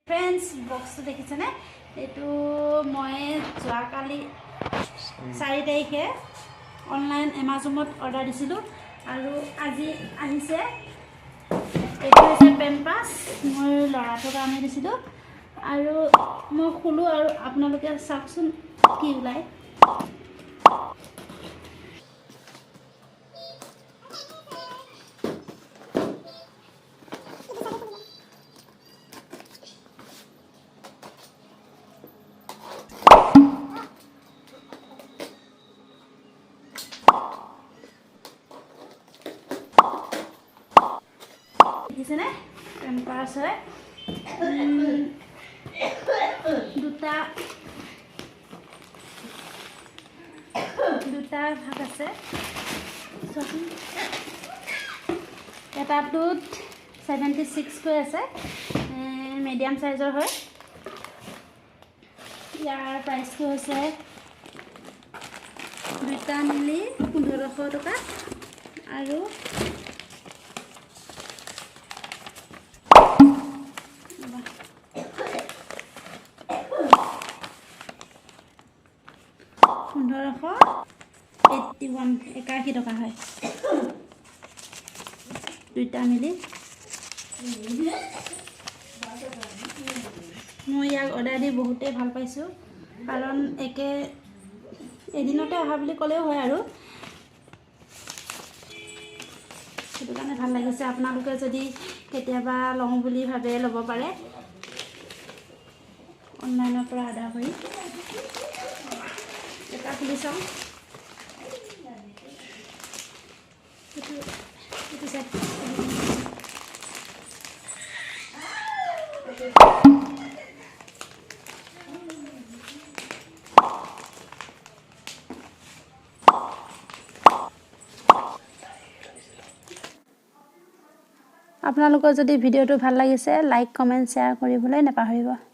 friends बक्सটো দেখিছেনে এটো মই যোৱাকালি 4 তাৰিখে অনলাইন এমাজনত অৰ্ডাৰ দিছিলো আৰু আজি আহিছে এটো হৈছে পেম্পাস মই লৰাটোৰ কাৰণে দিছিলো আৰু মই খুলো আৰু আপোনালোকে চাওকচোন কি ওলাই দেখিছেনে পেম্পাস হয় দুটা ভাগ আছে এটাটোত 76 কৈ আছে মিডিয়াম সাইজৰ হয় ইয়াৰ প্ৰাইসটো হৈছে দুটা মিলি 1500 টকা আৰু $81 টকা হয় দুইটা মিলি মই ইয়াক অৰ্ডাৰ দি বহুতেই ভাল পাইছো কাৰণ একে এদিনতে অহা বুলি ক'লেও হয় আৰু সেইটো কাৰণে ভাল লাগিছে আপোনালোকে যদি কেতিয়াবা লওঁ বুলি ভাবে ল'ব পাৰে অনলাইনৰ পৰা অৰ্ডাৰ কৰি এটা খুলি চাওঁ আপোনালোকৰ যদি ভিডিওটো ভাল লাগিছে লাইক কমেন্ট শেয়াৰ কৰিবলৈ নাপাহৰিব